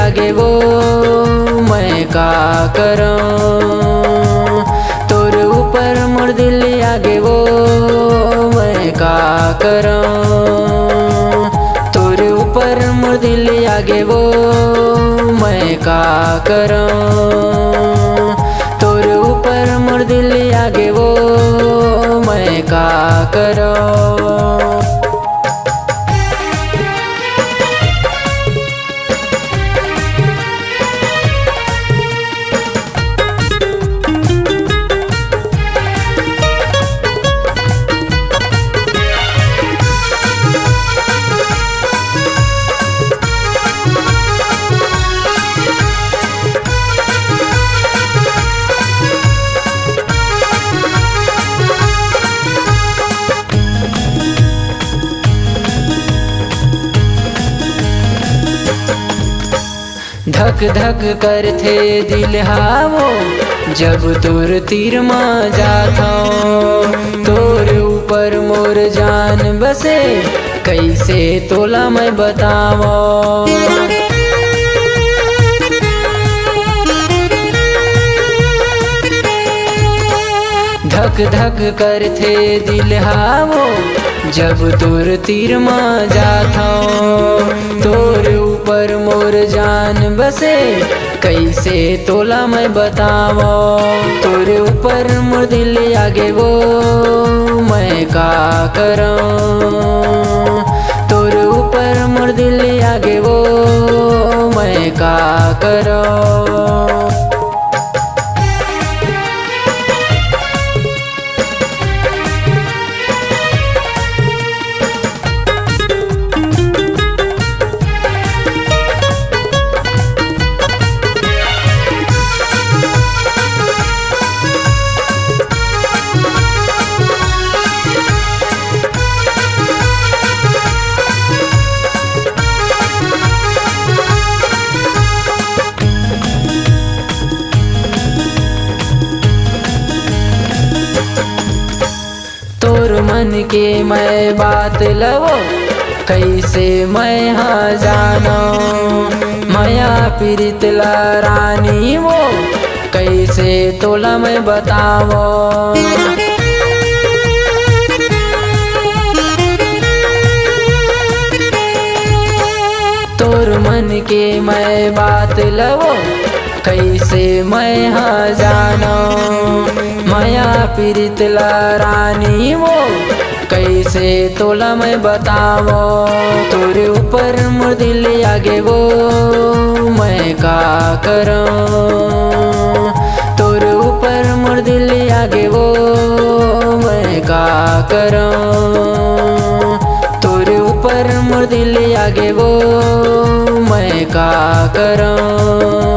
आगे वो मैं का करूं। तोरे ऊपर मोर दिल आगे वो मैं का करूं। तोरे ऊपर मोर दिल आगे वो मैं का करूं। तोरे ऊपर मोर दिल आगे वो मैं का करूं। धक धक करथे दिल हावो जब तोर तीर मा जाथो। तोर ऊपर मोर जान बसे कैसे तोला मैं बतावो। धक धक करथे दिल हावो जब तोर तीर मा जाथो। तोर ऊपर मोर जान बसे कैसे तोला मैं बतावो। तोरे ऊपर मोर दिल आगे वो मैं का करूं। तोरे ऊपर मोर दिल आगे वो मैं का करूं। मन के मैं बात लवो कैसे मैं हाँ जानो। माया पीरित ला रानी वो कैसे तोला मैं बतावो। तोर मन के मैं बात लवो कैसे मैं हाँ जानो। माया पीरित ला रानी वो कैसे तोला मैं बतावो। तोरे ऊपर मोर दिल आगे वो मैं का करूं। तोरे ऊपर मोर दिल आगे वो मैं का करूं। तोरे ऊपर मोर दिल आगे वो मैं का करूं।